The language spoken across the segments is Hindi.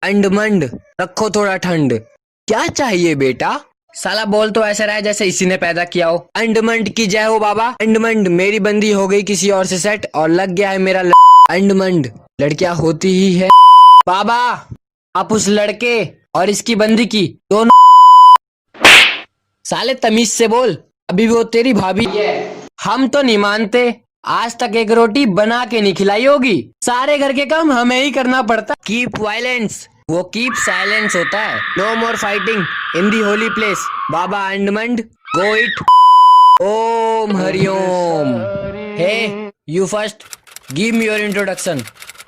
अंडमंड रखो थोड़ा ठंड। क्या चाहिए बेटा? साला बोल तो ऐसा रहा है जैसे इसी ने पैदा किया हो। अंडमंड की जय हो बाबा। अंडमंड मेरी बंदी हो गई किसी और से सेट और लग गया है मेरा अंडमंड लड़कियां होती ही है बाबा। आप उस लड़के और इसकी बंदी की दोनों साले तमीज से बोल, अभी वो तेरी भाभी है। हम तो नहीं मानते, आज तक एक रोटी बना के नहीं खिलाई होगी। सारे घर के काम हमें ही करना पड़ता। कीप वायलेंस, वो कीप साइलेंस होता है। No more fighting in the holy place. बाबा अंडमंड गो इट। ओम हरिओम। Hey you first give me your introduction.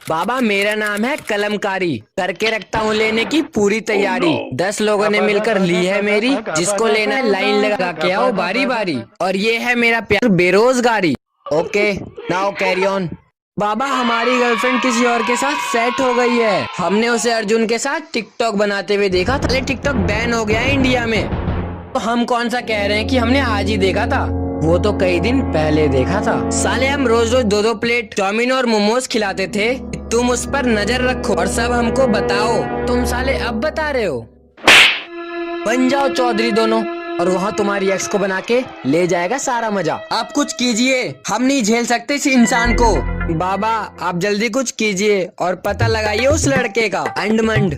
बाबा मेरा नाम है कलमकारी, करके रखता हूँ लेने की पूरी तैयारी। 10 लोगों ने मिलकर ली है मेरी, जिसको लेना है लाइन लगा के आओ बारी बारी। और ये है मेरा प्यार बेरोजगारी। Okay now carry on. बाबा हमारी गर्लफ्रेंड किसी और के साथ सेट हो गई है। हमने उसे अर्जुन के साथ टिकटॉक बनाते हुए देखा था। टिकटॉक बैन हो गया है इंडिया में, तो हम कौन सा कह रहे हैं कि हमने आज ही देखा था, वो तो कई दिन पहले देखा था। साले हम रोज रोज 2-2 प्लेट चाउमीन और मोमोज खिलाते थे। तुम उस पर नजर रखो और सब हमको बताओ। तुम साले अब बता रहे हो? बन जाओ चौधरी दोनों, और वहाँ तुम्हारी एक्स को बना के ले जाएगा सारा मजा। आप कुछ कीजिए, हम नहीं झेल सकते इस इंसान को। बाबा आप जल्दी कुछ कीजिए और पता लगाइए उस लड़के का। अंडमंड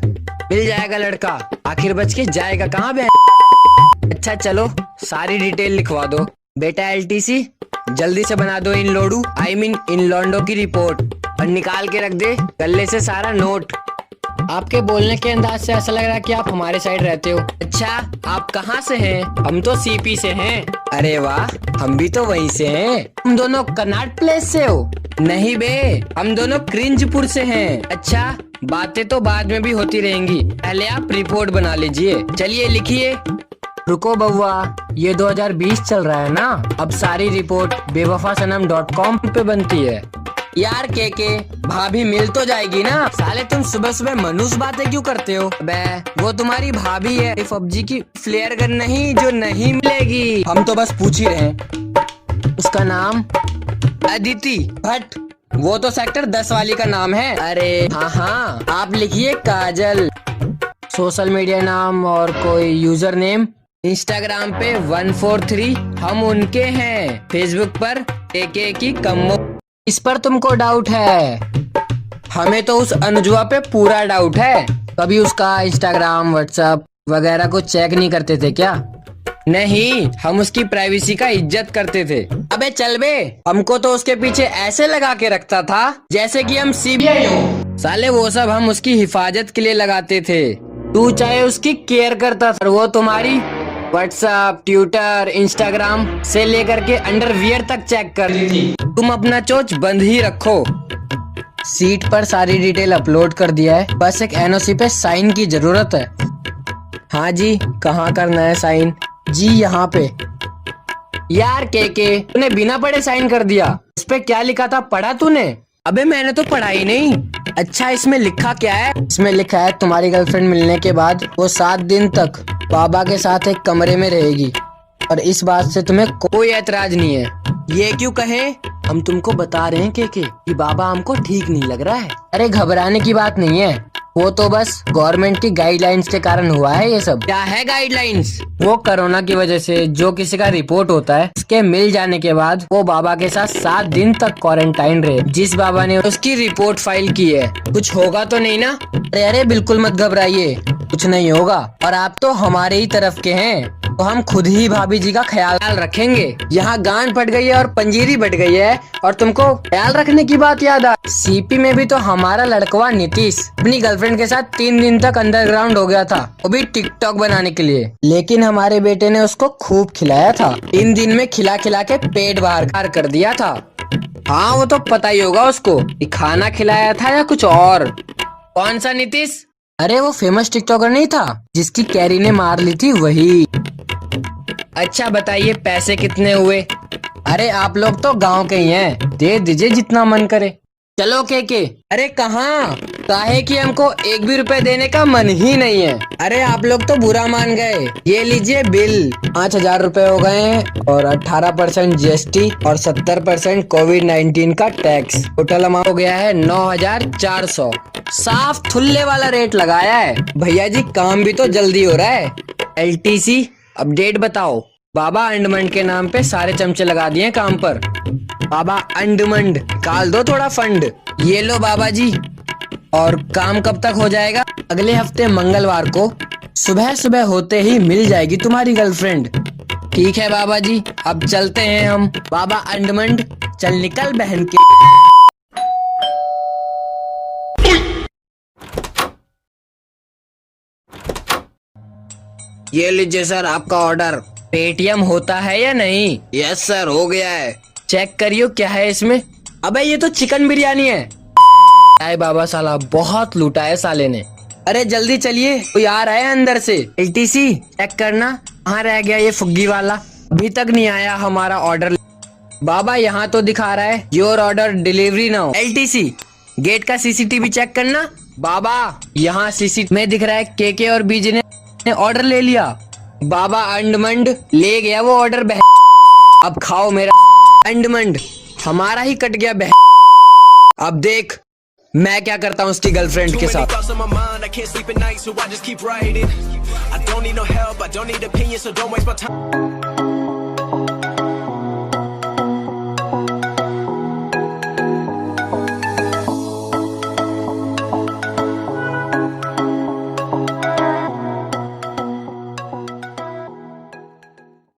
मिल जाएगा लड़का, आखिर बच के जाएगा कहाँ बहन। अच्छा चलो सारी डिटेल लिखवा दो बेटा। LTC जल्दी से बना दो इन लोडू इन लॉन्डो की रिपोर्ट, और निकाल के रख दे गले से सारा नोट। आपके बोलने के अंदाज से ऐसा लग रहा है कि आप हमारे साइड रहते हो। अच्छा आप कहाँ से हैं? हम तो CP से हैं। अरे वाह हम भी तो वहीं से हैं। तुम दोनों कनाट प्लेस से हो? नहीं बे, हम दोनों क्रिंजपुर से हैं। अच्छा बातें तो बाद में भी होती रहेंगी, पहले आप रिपोर्ट बना लीजिए। चलिए लिखिए। रुको बउआ, ये 2020 चल रहा है ना, अब सारी रिपोर्ट बेवफासनम.com पे बनती है। यार के भाभी मिल तो जाएगी ना? साले तुम सुबह सुबह मनुष्य बातें क्यों करते हो? बे वो तुम्हारी भाभी है, PUBG की फ्लेयर गन नहीं जो नहीं मिलेगी। हम तो बस पूछ ही रहे हैं। उसका नाम अदिति भट्ट, वो तो सेक्टर 10 वाली का नाम है। अरे हाँ आप लिखिए काजल। सोशल मीडिया नाम और कोई यूजर नेम इंस्टाग्राम पे 143 हम उनके हैं। फेसबुक पर AK की कम्मो। इस पर तुमको डाउट है? हमें तो उस अनुजुआ पे पूरा डाउट है। कभी उसका इंस्टाग्राम व्हाट्सएप वगैरह को चेक नहीं करते थे क्या? नहीं, हम उसकी प्राइवेसी का इज्जत करते थे। अबे चल बे, हमको तो उसके पीछे ऐसे लगा के रखता था जैसे कि हम CBI हो। साले वो सब हम उसकी हिफाजत के लिए लगाते थे। तू चाहे उसकी केयर करता था, वो तुम्हारी व्हाट्सएप ट्विटर इंस्टाग्राम से लेकर के अंडरवियर तक चेक कर ली थी। तुम अपना चोच बंद ही रखो। सीट पर सारी डिटेल अपलोड कर दिया है, बस एक NOC पे साइन की जरूरत है। हाँ जी, कहाँ करना है साइन? जी यहाँ पे। यार के तूने बिना पढ़े साइन कर दिया। इस पे क्या लिखा था पढ़ा तूने? अबे मैंने तो पढ़ा ही नहीं। अच्छा इसमें लिखा क्या है? इसमें लिखा है तुम्हारी गर्लफ्रेंड मिलने के बाद वो 7 दिन तक बाबा के साथ एक कमरे में रहेगी, और इस बात से तुम्हें कोई ऐतराज नहीं है। ये क्यों कहे? हम तुमको बता रहे हैं कि बाबा हमको ठीक नहीं लग रहा है। अरे घबराने की बात नहीं है, वो तो बस गवर्नमेंट की गाइडलाइंस के कारण हुआ है ये सब। क्या है गाइडलाइंस? वो कोरोना की वजह से जो किसी का रिपोर्ट होता है, उसके मिल जाने के बाद वो बाबा के साथ 7 दिन तक क्वारंटाइन रहे। जिस बाबा ने उसकी रिपोर्ट फाइल की है, कुछ होगा तो नहीं ना? अरे बिल्कुल मत घबराइए, कुछ नहीं होगा। और आप तो हमारे ही तरफ के हैं, तो हम खुद ही भाभी जी का ख्याल रखेंगे। यहाँ गांड फट गई है और पंजीरी बट गई है, और तुमको ख्याल रखने की बात याद आ। CP में भी तो हमारा लड़कवा नीतीश अपनी गर्लफ्रेंड के साथ 3 दिन तक अंडरग्राउंड हो गया था, वो भी टिकटॉक बनाने के लिए। लेकिन हमारे बेटे ने उसको खूब खिलाया था। 3 दिन में खिला खिला के पेट बाहर कर दिया था। हाँ वो तो पता ही होगा उसको कि खाना खिलाया था या कुछ और। कौन सा नीतीश? अरे वो फेमस टिकटॉकर नहीं था जिसकी कैरी ने मार ली थी, वही। अच्छा बताइए पैसे कितने हुए? अरे आप लोग तो गांव के ही हैं, दे दीजिए जितना मन करे। चलो के। अरे कहाँ? काहे कि हमको एक भी रुपए देने का मन ही नहीं है। अरे आप लोग तो बुरा मान गए। ये लीजिए बिल, 5,000 रुपए हो गए हैं और 18% GST और 70% कोविड-19 का टैक्स। टोटल अमाउंट हो गया है 9,400। साफ थुल्ले वाला रेट लगाया है। भैया जी काम भी तो जल्दी हो रहा है। LTC अपडेट बताओ। बाबा अंडमंड के नाम पे सारे चमचे लगा दिए काम पर। बाबा अंडमंड निकाल दो थोड़ा फंड। ये लो बाबा जी। और काम कब तक हो जाएगा? अगले हफ्ते मंगलवार को सुबह सुबह होते ही मिल जाएगी तुम्हारी गर्लफ्रेंड। ठीक है बाबा जी, अब चलते हैं हम। बाबा अंडमंड चल निकल बहन के। ये लीजिए सर आपका ऑर्डर। पेटीएम होता है या नहीं? यस सर हो गया है। चेक करियो क्या है इसमें। अबे ये तो चिकन बिरयानी है। आए बाबा साला बहुत लूटा है साले ने। अरे जल्दी चलिए कोई आ रहा है अंदर से। LTC चेक करना कहाँ रह गया ये फुग्गी वाला। अभी तक नहीं आया हमारा ऑर्डर। बाबा यहाँ तो दिखा रहा है your order delivery now. LTC gate का CCTV चेक करना। बाबा यहाँ CCTV में दिख रहा है के और बीज ने ऑर्डर ले लिया। बाबा अंडमंड ले गया वो ऑर्डर। अब खाओ मेरा अंडमंड। हमारा ही कट गया बह। अब देख मैं क्या करता हूँ उसकी गर्लफ्रेंड के साथ।